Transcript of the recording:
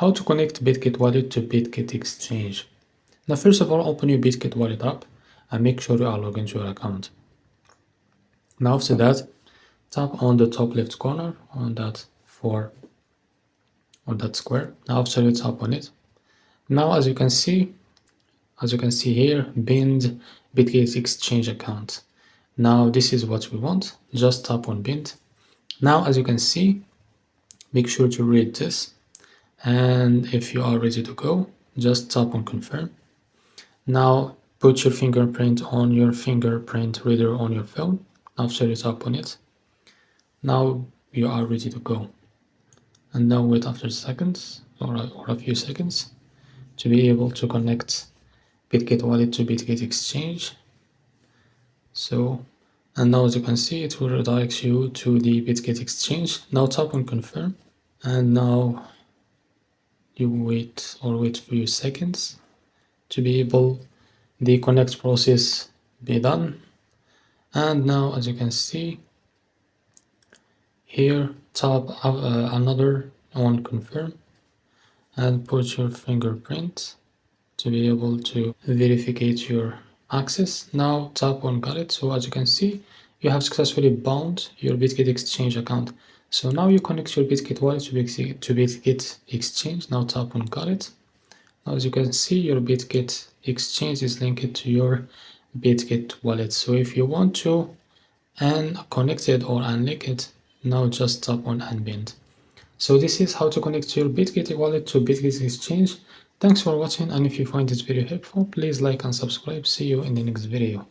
How to connect Bitget wallet to Bitget exchange. Now first of all, open your Bitget wallet app and make sure you are logged into your account. Now after that, tap on the top left corner on that square. Now after you tap on it, now as you can see here, bind Bitget exchange account. Now this is what we want. Just tap on bind. Now as you can see, make sure to read this, and if you are ready to go, just tap on confirm. Now put your fingerprint on your fingerprint reader on your phone. After you tap on it, now you are ready to go. And now wait after seconds or a few seconds to be able to connect Bitget wallet to Bitget exchange. So, and now as you can see, it will redirect you to the Bitget exchange. Now tap on confirm, and now you wait for a few seconds to be able the connect process be done. And now as you can see here, tap another on confirm and put your fingerprint to be able to verify your access. Now tap on got it. So as you can see, you have successfully bound your Bitget exchange account. So now you connect your Bitget wallet to Bitget exchange. Now tap on got it. Now as you can see, your Bitget exchange is linked to your Bitget wallet. So if you want to unconnect it or unlink it, now just tap on unbind. So this is how to connect your Bitget wallet to Bitget exchange. Thanks for watching, and if you find this video helpful, please like and subscribe. See you in the next video.